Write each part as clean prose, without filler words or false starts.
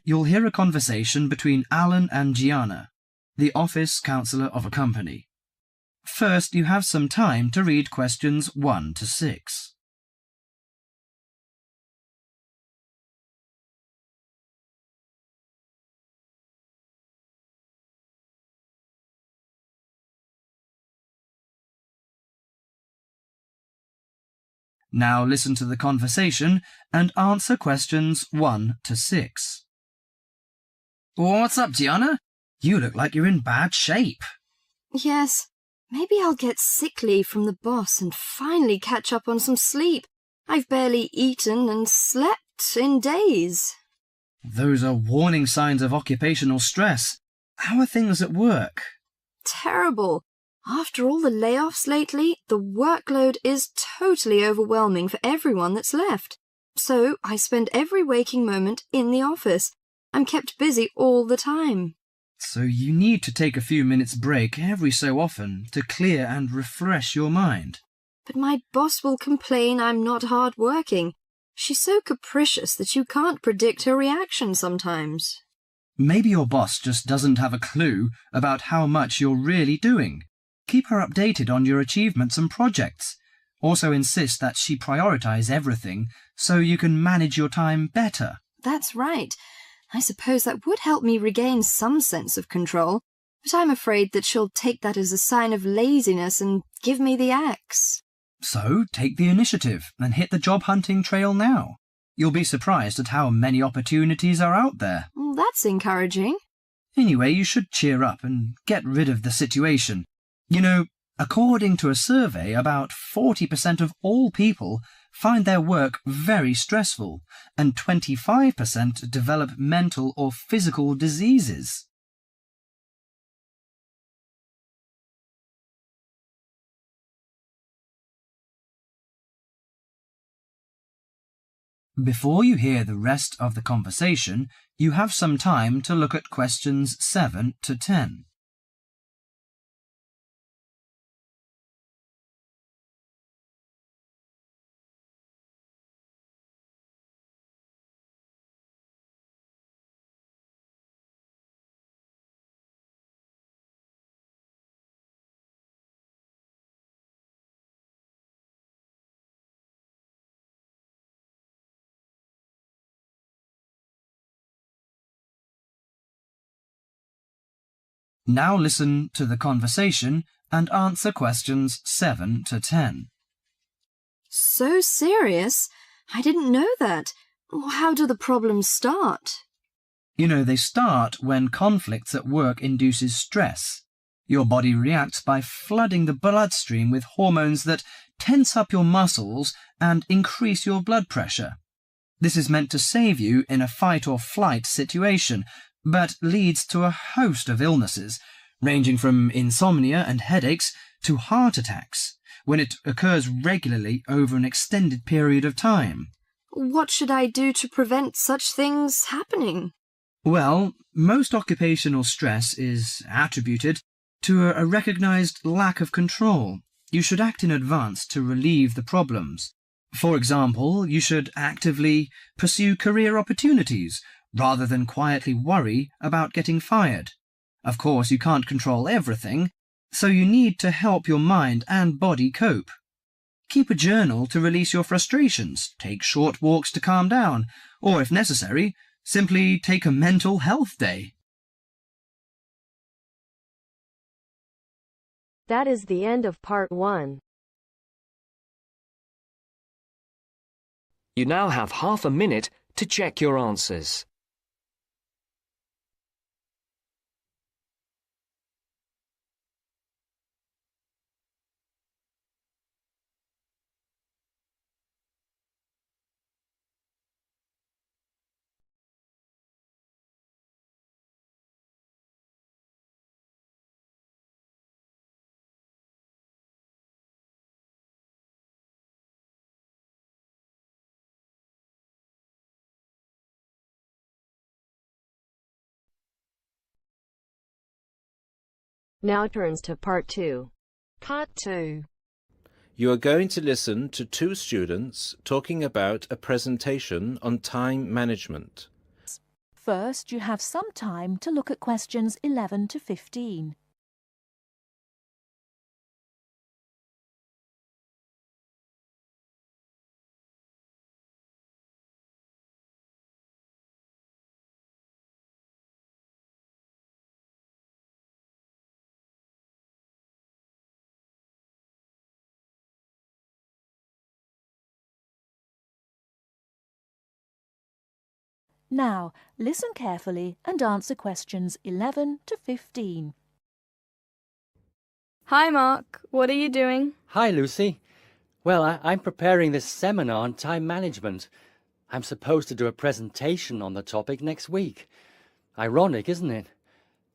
listen, you'll hear a conversation between Alan and Gianna, the office counsellor of a company. First, you have some time to read questions 1 to 6. Now listen to the conversation and answer questions 1 to 6. What's up, Gianna? You look like you're in bad shape. Yes, maybe I'll get sick leave from the boss and finally catch up on some sleep. I've barely eaten and slept in days. Those are warning signs of occupational stress. How are things at work? Terrible. After all the layoffs lately, the workload is totally overwhelming for everyone that's left. So I spend every waking moment in the office. I'm kept busy all the time. So you need to take a few minutes break every so often to clear and refresh your mind. But my boss will complain I'm not hard-working. She's so capricious that you can't predict her reaction sometimes. Maybe your boss just doesn't have a clue about how much you're really doing. Keep her updated on your achievements and projects. Also insist that she prioritize everything so you can manage your time better. That's right. I suppose that would help me regain some sense of control, but I'm afraid that she'll take that as a sign of laziness and give me the axe. So take the initiative and hit the job hunting trail now. You'll be surprised at how many opportunities are out there. That's encouraging. Anyway, you should cheer up and get rid of the situation. You know, according to a survey, about 40% of all people find their work very stressful, and 25% develop mental or physical diseases. Before you hear the rest of the conversation, you have some time to look at questions 7 to 10. Now listen to the conversation and answer questions 7 to 10. So serious? I didn't know that. How do the problems start? You know, they start when conflicts at work induces stress. Your body reacts by flooding the bloodstream with hormones that tense up your muscles and increase your blood pressure. This is meant to save you in a fight or flight situation, but leads to a host of illnesses, ranging from insomnia and headaches to heart attacks, when it occurs regularly over an extended period of time. What should I do to prevent such things happening? Well, most occupational stress is attributed to a recognized lack of control. You should act in advance to relieve the problems. For example, you should actively pursue career opportunities rather than quietly worry about getting fired. Of course, you can't control everything, so you need to help your mind and body cope. Keep a journal to release your frustrations, take short walks to calm down, or if necessary, simply take a mental health day. That is the end of part 1. You now have half a minute to check your answers. Now turns to part 2. Part 2. You are going to listen to two students talking about a presentation on time management. First, you have some time to look at questions 11 to 15. Now, listen carefully and answer questions 11 to 15. Hi, Mark. What are you doing? Hi, Lucy. Well, I'm preparing this seminar on time management. I'm supposed to do a presentation on the topic next week. Ironic, isn't it?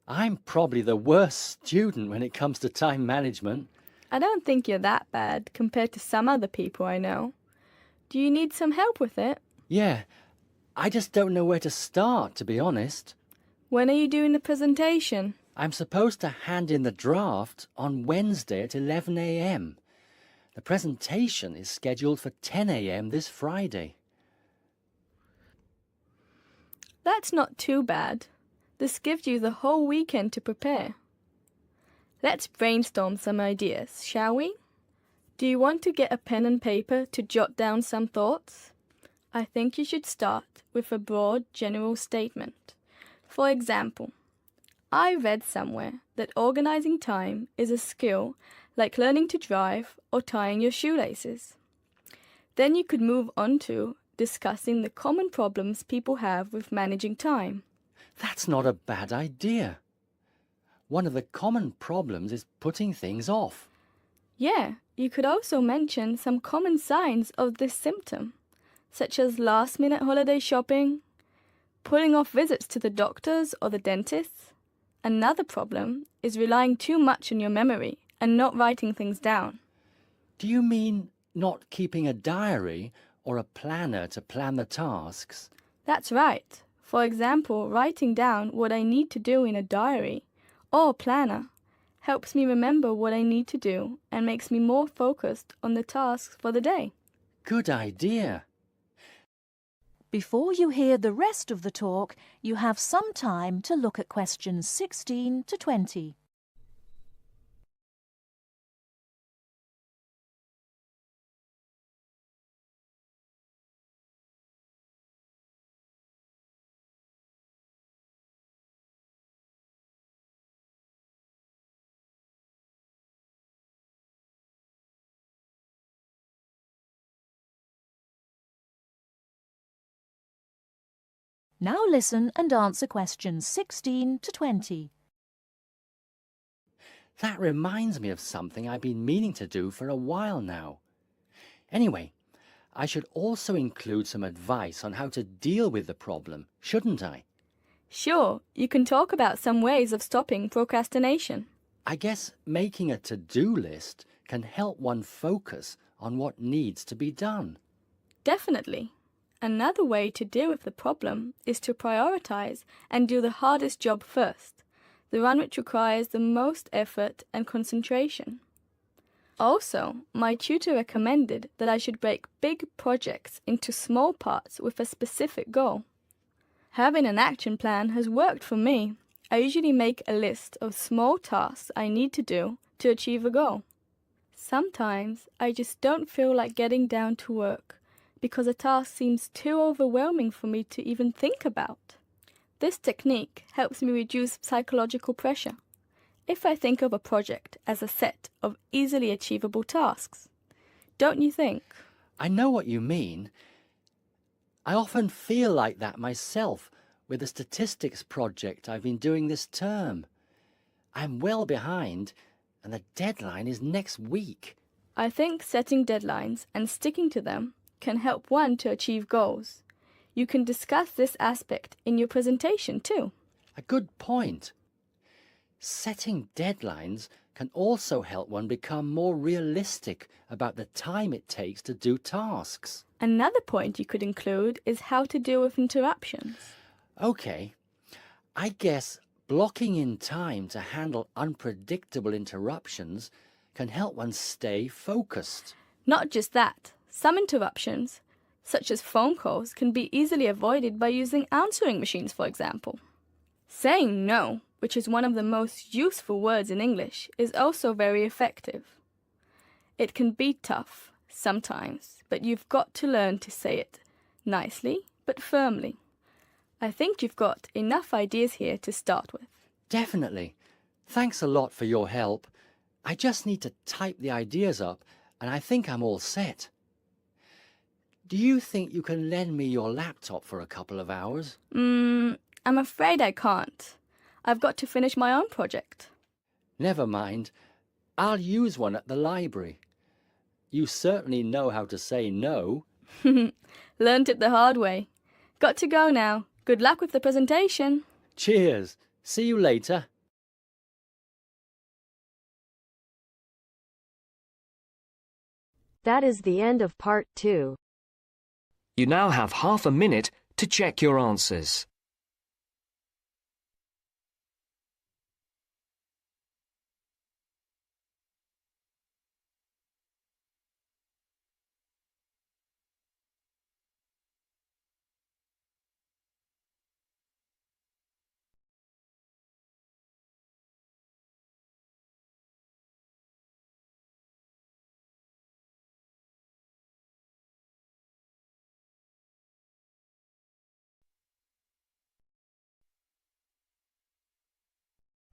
I'm probably the worst student when it comes to time management. I don't think you're that bad compared to some other people I know. Do you need some help with it? Yeah, I just don't know where to start, to be honest. When are you doing the presentation? I'm supposed to hand in the draft on Wednesday at 11 a.m. The presentation is scheduled for 10 a.m. this Friday. That's not too bad. This gives you the whole weekend to prepare. Let's brainstorm some ideas, shall we? Do you want to get a pen and paper to jot down some thoughts? I think you should start with a broad general statement. For example, I read somewhere that organizing time is a skill like learning to drive or tying your shoelaces. Then you could move on to discussing the common problems people have with managing time. That's not a bad idea. One of the common problems is putting things off. Yeah, you could also mention some common signs of this symptom, such as last-minute holiday shopping, putting off visits to the doctors or the dentist. Another problem is relying too much on your memory and not writing things down. Do you mean not keeping a diary or a planner to plan the tasks? That's right. For example, writing down what I need to do in a diary or planner helps me remember what I need to do and makes me more focused on the tasks for the day. Good idea. Before you hear the rest of the talk, you have some time to look at questions 16 to 20. Now listen and answer questions 16 to 20. That reminds me of something I've been meaning to do for a while now. Anyway, I should also include some advice on how to deal with the problem, shouldn't I? Sure, you can talk about some ways of stopping procrastination. I guess making a to-do list can help one focus on what needs to be done. Definitely. Another way to deal with the problem is to prioritize and do the hardest job first, the one which requires the most effort and concentration. Also, my tutor recommended that I should break big projects into small parts with a specific goal. Having an action plan has worked for me. I usually make a list of small tasks I need to do to achieve a goal. Sometimes I just don't feel like getting down to work because a task seems too overwhelming for me to even think about. This technique helps me reduce psychological pressure if I think of a project as a set of easily achievable tasks. Don't you think? I know what you mean. I often feel like that myself with the statistics project I've been doing this term. I'm well behind and the deadline is next week. I think setting deadlines and sticking to them can help one to achieve goals. You can discuss this aspect in your presentation too. A good point. Setting deadlines can also help one become more realistic about the time it takes to do tasks. Another point you could include is how to deal with interruptions. Okay, I guess blocking in time to handle unpredictable interruptions can help one stay focused. Not just that, some interruptions, such as phone calls, can be easily avoided by using answering machines, for example. Saying no, which is one of the most useful words in English, is also very effective. It can be tough sometimes, but you've got to learn to say it nicely but firmly. I think you've got enough ideas here to start with. Definitely. Thanks a lot for your help. I just need to type the ideas up and I think I'm all set. Do you think you can lend me your laptop for a couple of hours? I'm afraid I can't. I've got to finish my own project. Never mind. I'll use one at the library. You certainly know how to say no. Learned it the hard way. Got to go now. Good luck with the presentation. Cheers. See you later. That is the end of part 2. You now have half a minute to check your answers.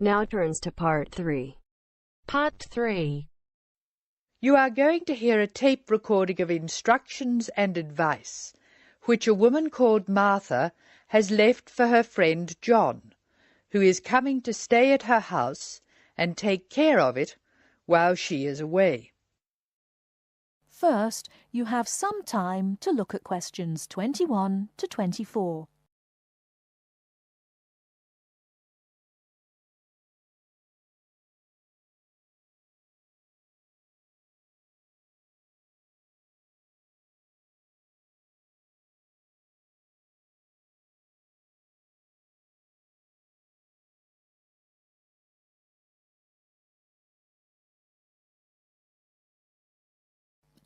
Now turns to part 3. Part 3. You are going to hear a tape recording of instructions and advice, which a woman called Martha has left for her friend John, who is coming to stay at her house and take care of it while she is away. First, you have some time to look at questions 21 to 24.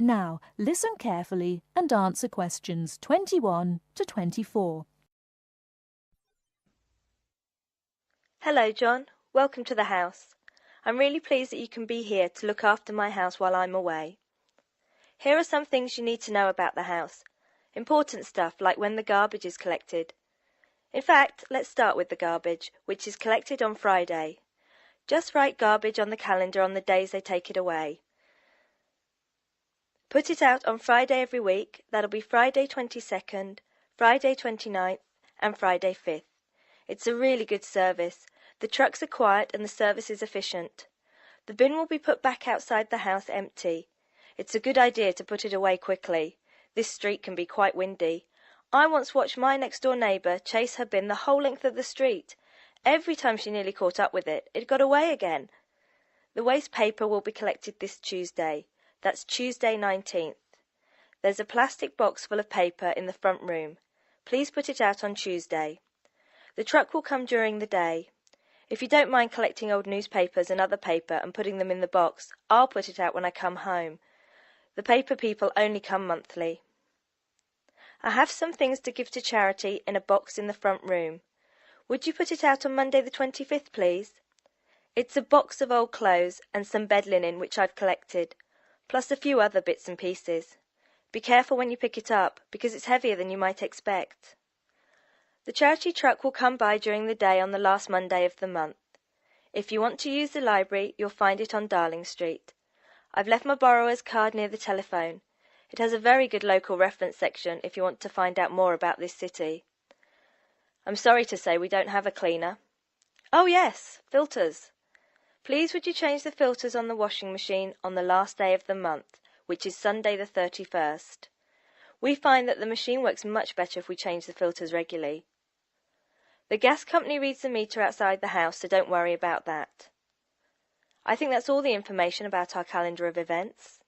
Now, listen carefully and answer questions 21 to 24. Hello, John. Welcome to the house. I'm really pleased that you can be here to look after my house while I'm away. Here are some things you need to know about the house. Important stuff like when the garbage is collected. In fact, let's start with the garbage, which is collected on Friday. Just write garbage on the calendar on the days they take it away. Put it out on Friday every week. That'll be Friday 22nd, Friday 29th and Friday 5th. It's a really good service. The trucks are quiet and the service is efficient. The bin will be put back outside the house empty. It's a good idea to put it away quickly. This street can be quite windy. I once watched my next-door neighbour chase her bin the whole length of the street. Every time she nearly caught up with it, it got away again. The waste paper will be collected this Tuesday. That's Tuesday 19th. There's a plastic box full of paper in the front room. Please put it out on Tuesday. The truck will come during the day. If you don't mind collecting old newspapers and other paper and putting them in the box, I'll put it out when I come home. The paper people only come monthly. I have some things to give to charity in a box in the front room. Would you put it out on Monday the 25th, please? It's a box of old clothes and some bed linen which I've collected, plus a few other bits and pieces. Be careful when you pick it up, because it's heavier than you might expect. The charity truck will come by during the day on the last Monday of the month. If you want to use the library, you'll find it on Darling Street. I've left my borrower's card near the telephone. It has a very good local reference section if you want to find out more about this city. I'm sorry to say we don't have a cleaner. Oh yes, filters. Please would you change the filters on the washing machine on the last day of the month, which is Sunday the 31st. We find that the machine works much better if we change the filters regularly. The gas company reads the meter outside the house, so don't worry about that. I think that's all the information about our calendar of events.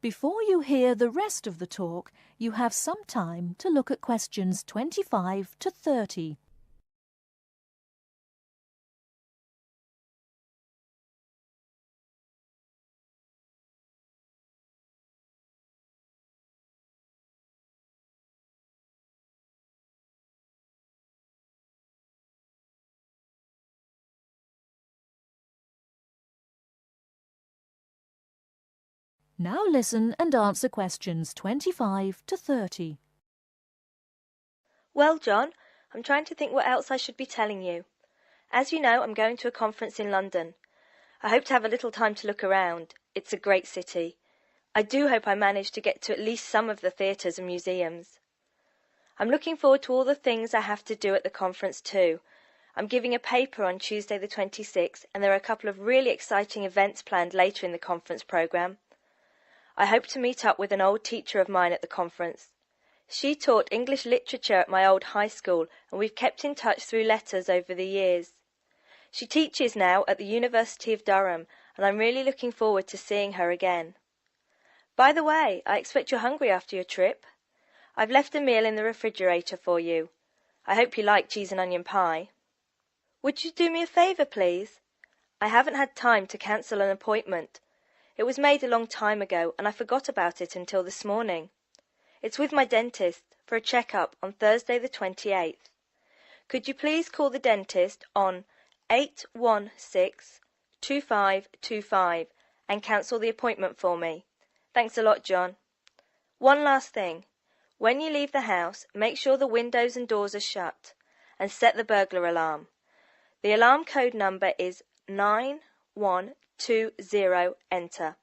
Before you hear the rest of the talk, you have some time to look at questions 25 to 30. Now listen and answer questions 25 to 30. Well, John, I'm trying to think what else I should be telling you. As you know, I'm going to a conference in London. I hope to have a little time to look around. It's a great city. I do hope I manage to get to at least some of the theatres and museums. I'm looking forward to all the things I have to do at the conference too. I'm giving a paper on Tuesday the 26th, and there are a couple of really exciting events planned later in the conference programme. I hope to meet up with an old teacher of mine at the conference. She taught English literature at my old high school, and we've kept in touch through letters over the years. She teaches now at the University of Durham, and I'm really looking forward to seeing her again. By the way, I expect you're hungry after your trip. I've left a meal in the refrigerator for you. I hope you like cheese and onion pie. Would you do me a favour, please? I haven't had time to cancel an appointment. It was made a long time ago, and I forgot about it until this morning. It's with my dentist for a check-up on Thursday the 28th. Could you please call the dentist on 816-2525 and cancel the appointment for me? Thanks a lot, John. One last thing. When you leave the house, make sure the windows and doors are shut, and set the burglar alarm. The alarm code number is 9120, enter.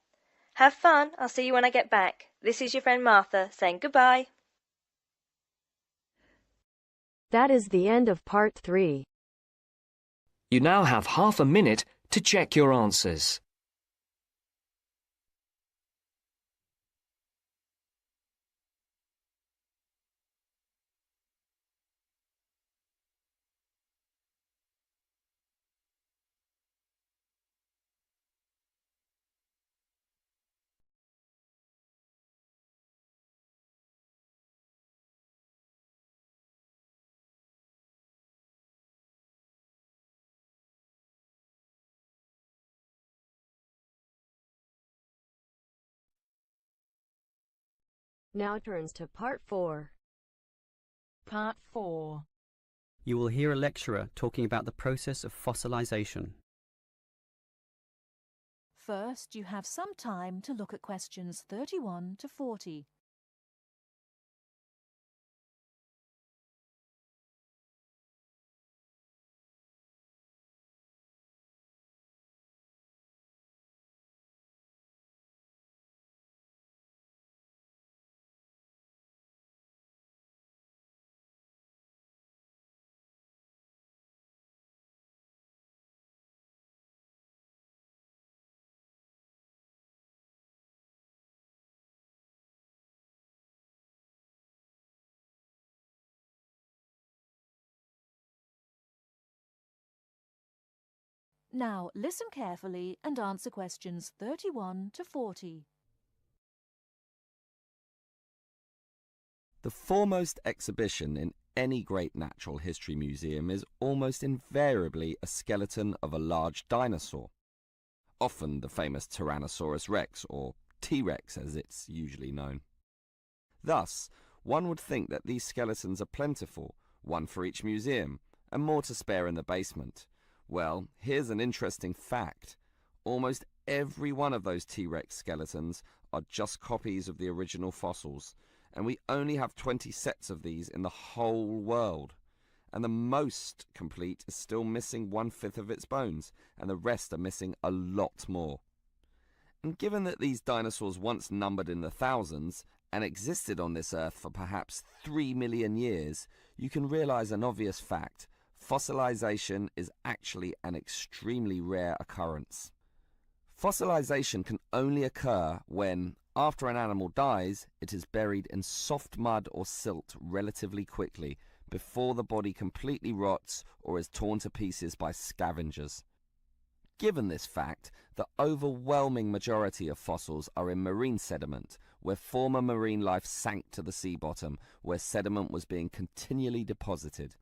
Have fun. I'll see you when I get back. This is your friend Martha saying goodbye. That is the end of part 3. You now have half a minute to check your answers. Now turns to part 4. Part 4. You will hear a lecturer talking about the process of fossilization. First, you have some time to look at questions 31 to 40. Now listen carefully and answer questions 31 to 40. The foremost exhibition in any great natural history museum is almost invariably a skeleton of a large dinosaur, often the famous Tyrannosaurus rex, or T-Rex as it's usually known. Thus, one would think that these skeletons are plentiful, one for each museum, and more to spare in the basement. Well, here's an interesting fact. Almost every one of those T-Rex skeletons are just copies of the original fossils, and we only have 20 sets of these in the whole world. And the most complete is still missing 1/5 of its bones, and the rest are missing a lot more. And given that these dinosaurs once numbered in the thousands, and existed on this earth for perhaps 3 million years, you can realize an obvious fact. Fossilization is actually an extremely rare occurrence. Fossilization can only occur when, after an animal dies, it is buried in soft mud or silt relatively quickly, before the body completely rots or is torn to pieces by scavengers. Given this fact, the overwhelming majority of fossils are in marine sediment, where former marine life sank to the sea bottom, where sediment was being continually deposited.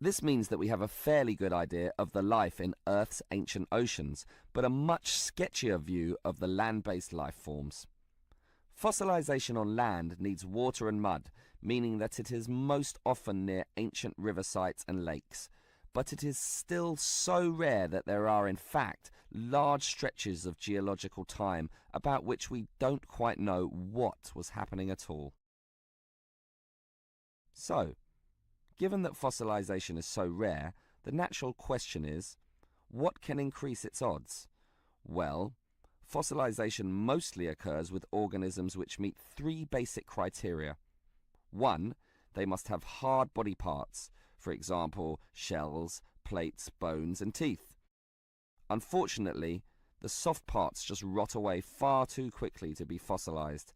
This means that we have a fairly good idea of the life in Earth's ancient oceans, but a much sketchier view of the land-based life forms. Fossilization on land needs water and mud, meaning that it is most often near ancient river sites and lakes. but it is still so rare that there are in fact large stretches of geological time about which we don't quite know what was happening at all. So, given that fossilization is so rare, the natural question is, what can increase its odds? Well, fossilization mostly occurs with organisms which meet three basic criteria. 1. They must have hard body parts, for example, shells, plates, bones, and teeth. Unfortunately, the soft parts just rot away far too quickly to be fossilized.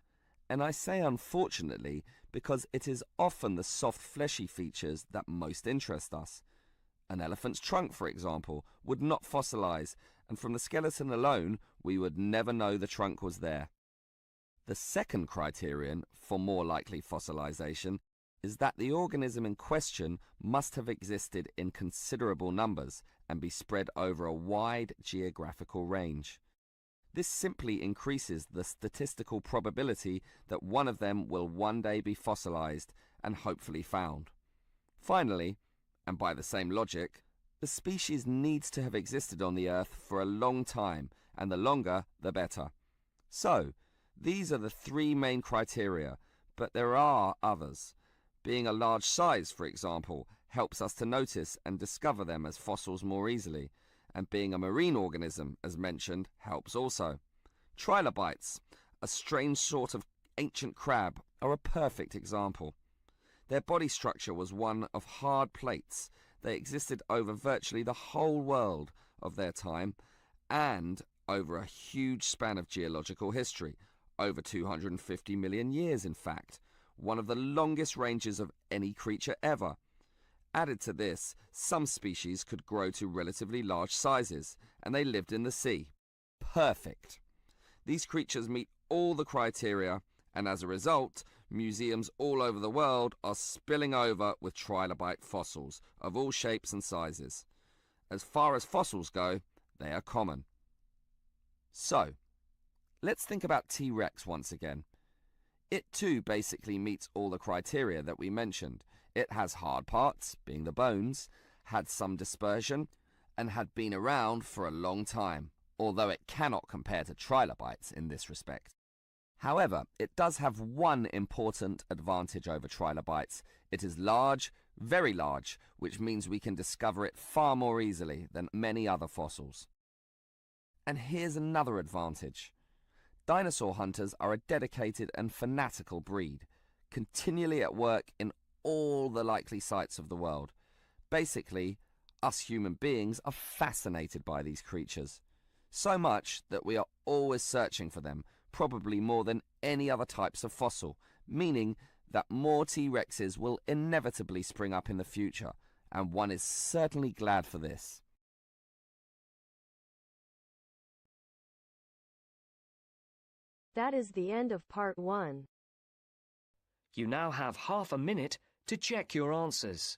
And I say unfortunately because it is often the soft fleshy features that most interest us. An elephant's trunk, for example, would not fossilize, and from the skeleton alone, we would never know the trunk was there. The second criterion for more likely fossilization is that the organism in question must have existed in considerable numbers and be spread over a wide geographical range. This simply increases the statistical probability that one of them will one day be fossilized and hopefully found. Finally, and by the same logic, the species needs to have existed on the Earth for a long time, and the longer, the better. So, these are the three main criteria, but there are others. Being a large size, for example, helps us to notice and discover them as fossils more easily, and being a marine organism, as mentioned, helps also. Trilobites, a strange sort of ancient crab, are a perfect example. Their body structure was one of hard plates. They existed over virtually the whole world of their time and over a huge span of geological history, over 250 million years in fact, one of the longest ranges of any creature ever. Added to this, some species could grow to relatively large sizes, and they lived in the sea. Perfect. These creatures meet all the criteria, and as a result, museums all over the world are spilling over with trilobite fossils of all shapes and sizes. As far as fossils go, they are common. So, let's think about T-Rex once again. It too basically meets all the criteria that we mentioned. It has hard parts, being the bones, had some dispersion, and had been around for a long time, although it cannot compare to trilobites in this respect. However, it does have one important advantage over trilobites. It is large, very large, which means we can discover it far more easily than many other fossils. And here's another advantage. Dinosaur hunters are a dedicated and fanatical breed, continually at work in all the likely sites of the world. Basically, us human beings are fascinated by these creatures. So much that we are always searching for them, probably more than any other types of fossil, meaning that more T-Rexes will inevitably spring up in the future, and one is certainly glad for this. That is the end of part 1. You now have half a minute to check your answers.